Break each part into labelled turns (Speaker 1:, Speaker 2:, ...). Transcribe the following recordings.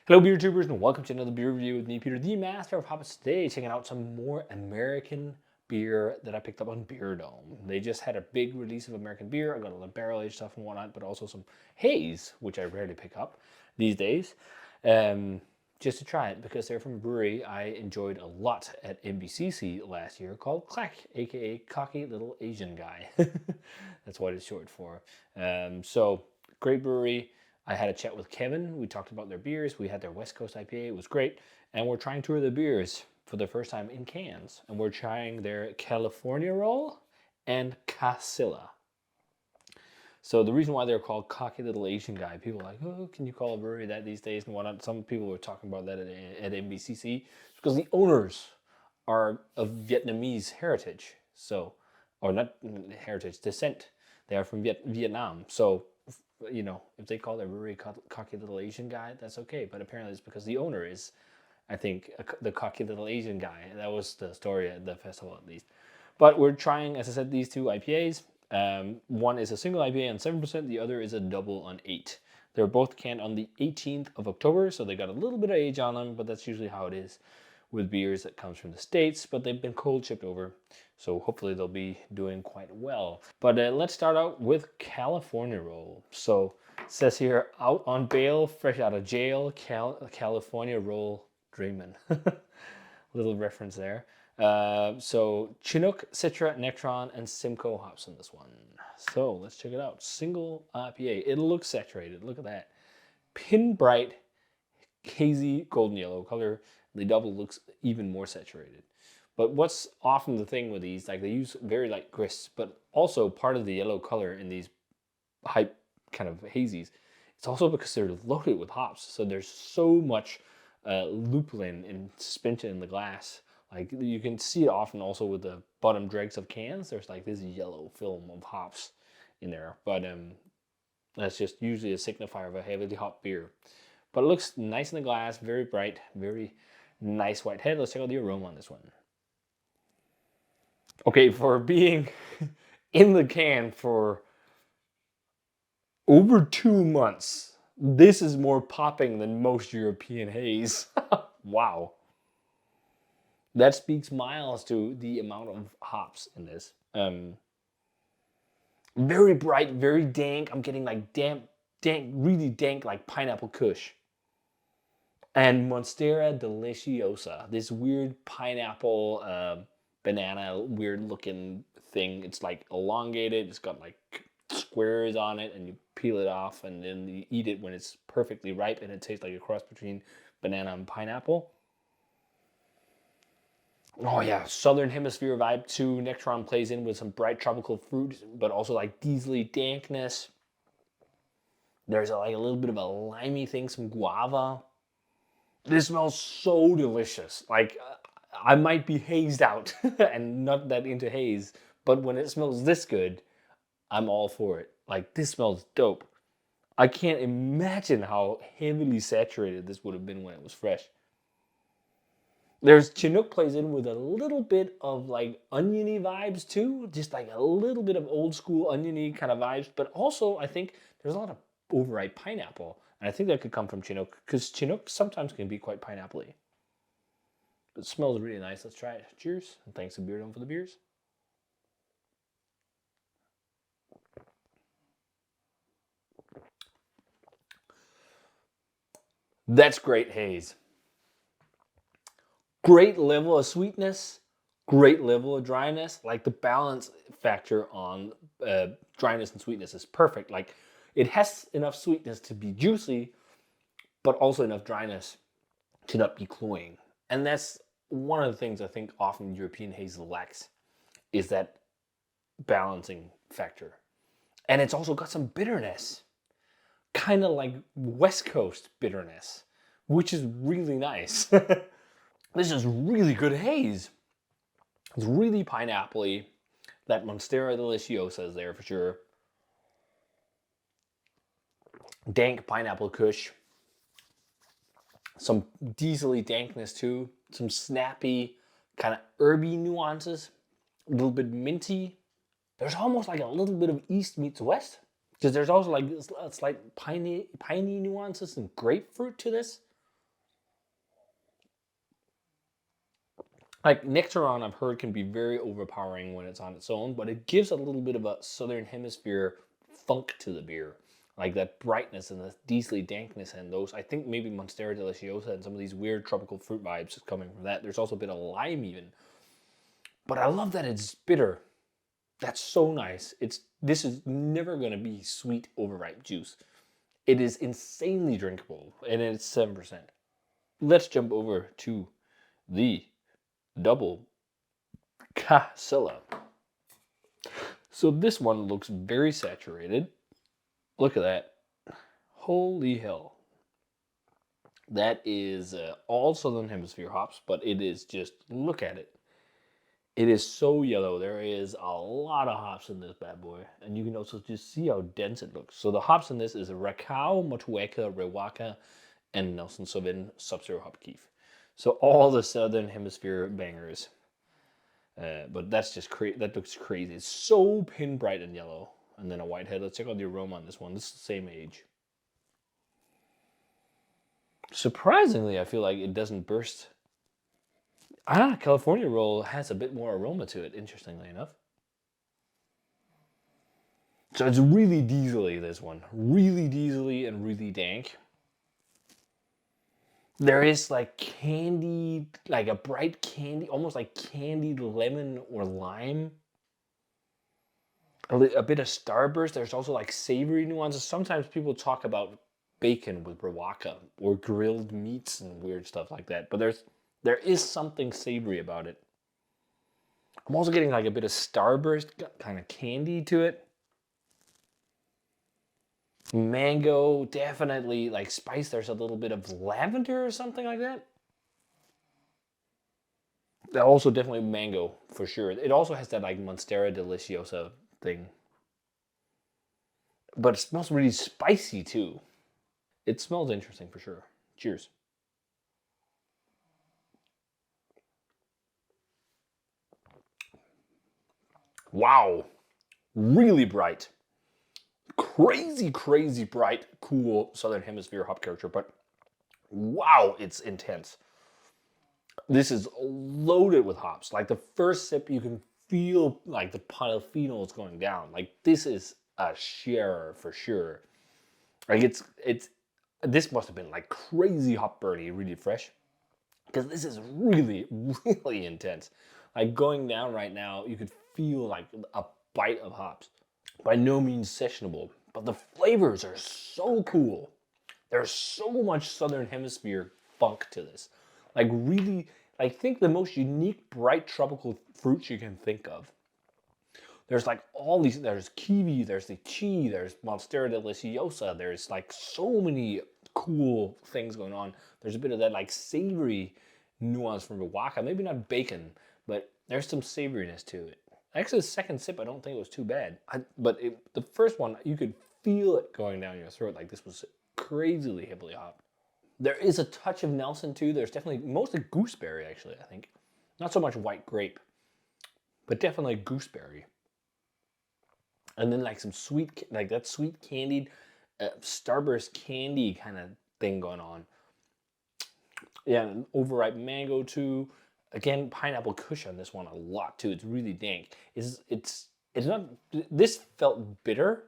Speaker 1: Hello beer tubers and welcome to another beer review with me, Peter, the master of hops. Today checking out some more American beer that I picked up on Beerdome. They just had a big release of American beer. I got a lot of barrel aged stuff and whatnot, but also some haze, which I rarely pick up these days. Just to try it because they're from a brewery I enjoyed a lot at MBCC last year called CLAG, aka Cocky Little Asian Guy. That's what it's short for. So great brewery. I had a chat with Kevin. We talked about their beers. We had their West Coast IPA. It was great. And we're trying two of their beers for the first time in cans. And we're trying their California Roll and Khazilla. So the reason why they're called Cocky Little Asian Guy, people are like, oh, can you call a brewery that these days and whatnot? Some people were talking about that at MBCC. It's because the owners are of Vietnamese heritage. So, or not heritage, descent. They are from Vietnam. So, you know, if they call their brewery Cocky Little Asian Guy, that's okay. But apparently it's because the owner is, I think, the Cocky Little Asian Guy. That was the story at the festival, at least. But we're trying, as I said, these two IPAs. One is a single IPA on 7%. The other is a double on 8. They're both canned on the 18th of October, so they got a little bit of age on them, but that's usually how it is with beers that comes from the States, but they've been cold shipped over, so hopefully they'll be doing quite well. But let's start out with California Roll. So it says here, out on bail, fresh out of jail, California Roll dreamin'. Little reference there. So Chinook, Citra, Nectron, and Simcoe hops in this one. So let's check it out. Single IPA. It looks saturated. Look at that. Pin bright, hazy golden yellow color. The double looks even more saturated. But what's often the thing with these, like they use very light grist, but also part of the yellow color in these hype kind of hazies, it's also because they're loaded with hops. So there's so much lupulin in suspension in the glass. Like you can see it often also with the bottom dregs of cans. There's like this yellow film of hops in there. But that's just usually a signifier of a heavily hopped beer. But it looks nice in the glass, very bright, very nice white head. Let's check out the aroma on this one. Okay, for being in the can for over 2 months, this is more popping than most European haze. Wow. That speaks miles to the amount of hops in this. Very bright, very dank. I'm getting like dank, really dank, like pineapple kush. And Monstera Deliciosa, this weird pineapple banana, weird looking thing. It's like elongated. It's got like squares on it, and you peel it off, and then you eat it when it's perfectly ripe, and it tastes like a cross between banana and pineapple. Oh yeah, Southern Hemisphere vibe too. Nectron plays in with some bright tropical fruit, but also like diesely dankness. There's like a little bit of a limey thing, some guava. This smells so delicious. Like I might be hazed out and not that into haze, but when it smells this good, I'm all for it. Like this smells dope. I can't imagine how heavily saturated this would have been when it was fresh. There's Chinook plays in with a little bit of like oniony vibes too, just like a little bit of old school oniony kind of vibes, but also I think there's a lot of overripe pineapple. And I think that could come from Chinook, because Chinook sometimes can be quite pineapple-y. But it smells really nice. Let's try it. Cheers, and thanks to Beerdome for the beers. That's great haze. Great level of sweetness, great level of dryness. Like the balance factor on dryness and sweetness is perfect. Like it has enough sweetness to be juicy, but also enough dryness to not be cloying. And that's one of the things I think often European haze lacks, is that balancing factor. And it's also got some bitterness, kind of like West Coast bitterness, which is really nice. This is really good haze. It's really pineapple-y. That Monstera Deliciosa is there for sure. Dank pineapple kush. Some diesely dankness too. Some snappy, kind of herby nuances. A little bit minty. There's almost like a little bit of East meets West, because there's also like slight piney nuances and grapefruit to this. Like Nectaron, I've heard can be very overpowering when it's on its own, but it gives a little bit of a Southern Hemisphere funk to the beer. Like that brightness and the diesely dankness and those. I think maybe Monstera Deliciosa and some of these weird tropical fruit vibes is coming from that. There's also a bit of lime even. But I love that it's bitter. That's so nice. This is never going to be sweet overripe juice. It is insanely drinkable, and it's 7%. Let's jump over to the double Khazilla. So this one looks very saturated. Look at that. Holy hell. That is all Southern Hemisphere hops, but it is just, look at it. It is so yellow. There is a lot of hops in this bad boy. And you can also just see how dense it looks. So the hops in this is Rakau, Motueka, Rewaka, and Nelson Sauvin Sub-Zero Hop Keef. So all the Southern Hemisphere bangers. But that's just crazy. That looks crazy. It's so pin bright and yellow. And then a whitehead. Let's check out the aroma on this one. This is the same age. Surprisingly, I feel like it doesn't burst. California Roll has a bit more aroma to it, interestingly enough. So it's really diesely, this one. Really diesely and really dank. There is like candy, like a bright candy, almost like candied lemon or lime. A bit of starburst. There's also like savory nuances. Sometimes people talk about bacon with Rewaka or grilled meats and weird stuff like that. But there is something savory about it. I'm also getting like a bit of starburst kind of candy to it. Mango, definitely like spice. There's a little bit of lavender or something like that. Also definitely mango for sure. It also has that like Monstera Deliciosa thing. But it smells really spicy too. It smells interesting for sure. Cheers. Wow. Really bright. Crazy, crazy bright, cool Southern Hemisphere hop character, but wow, it's intense. This is loaded with hops. Like the first sip, you can feel like the polyphenols going down. Like this is a sharer for sure. Like this must have been like crazy hop burny, really fresh. Because this is really, really intense. Like going down right now, you could feel like a bite of hops. By no means sessionable, but the flavors are so cool. There's so much Southern Hemisphere funk to this. Like really, like think the most unique, bright tropical fruits you can think of. There's like all these, there's kiwi, there's lychee, there's Monstera Deliciosa, there's like so many cool things going on. There's a bit of that like savory nuance from the waka, maybe not bacon, but there's some savoriness to it. Actually, the second sip, I don't think it was too bad. The first one, you could feel it going down your throat. Like this was crazily heavily hopped. There is a touch of Nelson too. There's definitely mostly gooseberry actually, I think. Not so much white grape, but definitely gooseberry. And then like some sweet, like that sweet candied Starburst candy kind of thing going on. Yeah, overripe mango too. Again, pineapple kush on this one a lot too. It's really dank. It's not. This felt bitter.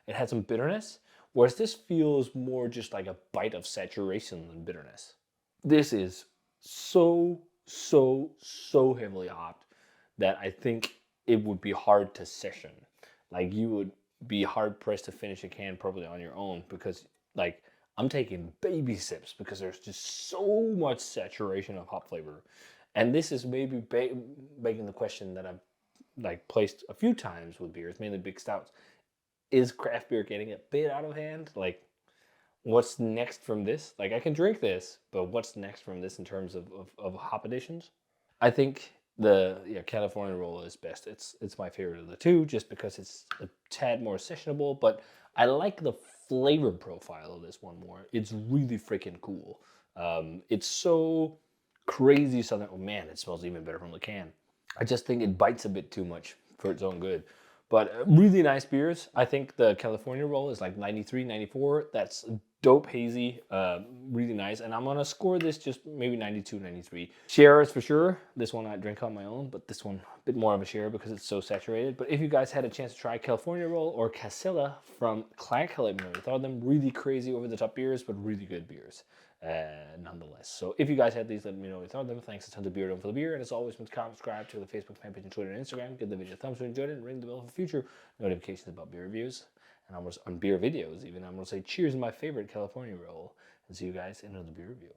Speaker 1: It had some bitterness, whereas this feels more just like a bite of saturation than bitterness. This is so heavily hopped that I think it would be hard to session. Like you would be hard pressed to finish a can probably on your own because like I'm taking baby sips because there's just so much saturation of hop flavor. And this is maybe begging the question that I've like placed a few times with beers, mainly big stouts. Is craft beer getting a bit out of hand? Like, what's next from this? Like, I can drink this, but what's next from this in terms of hop additions? I think the California Roll is best. It's my favorite of the two, just because it's a tad more sessionable. But I like the flavor profile of this one more. It's really freaking cool. It's so crazy southern. Oh man, it smells even better from the can. I just think it bites a bit too much for its own good. But really nice beers. I think the California Roll is like 93, 94. That's dope hazy, really nice. And I'm gonna score this just maybe 92, 93. Shares for sure. This one I drink on my own, but this one a bit more of a share because it's so saturated. But if you guys had a chance to try California Roll or Khazilla from CLAG, let me know. I thought them really crazy over the top beers, but really good beers. Nonetheless. So if you guys had these, let me know what you thought of them. Thanks a ton to Beerdome for the beer. And as always, subscribe to the Facebook fan page and Twitter and Instagram. Give the video a thumbs up if you enjoyed it, and ring the bell for future notifications about beer reviews. And almost on beer videos even. I'm going to say cheers to my favorite California roll. And see you guys in another beer review.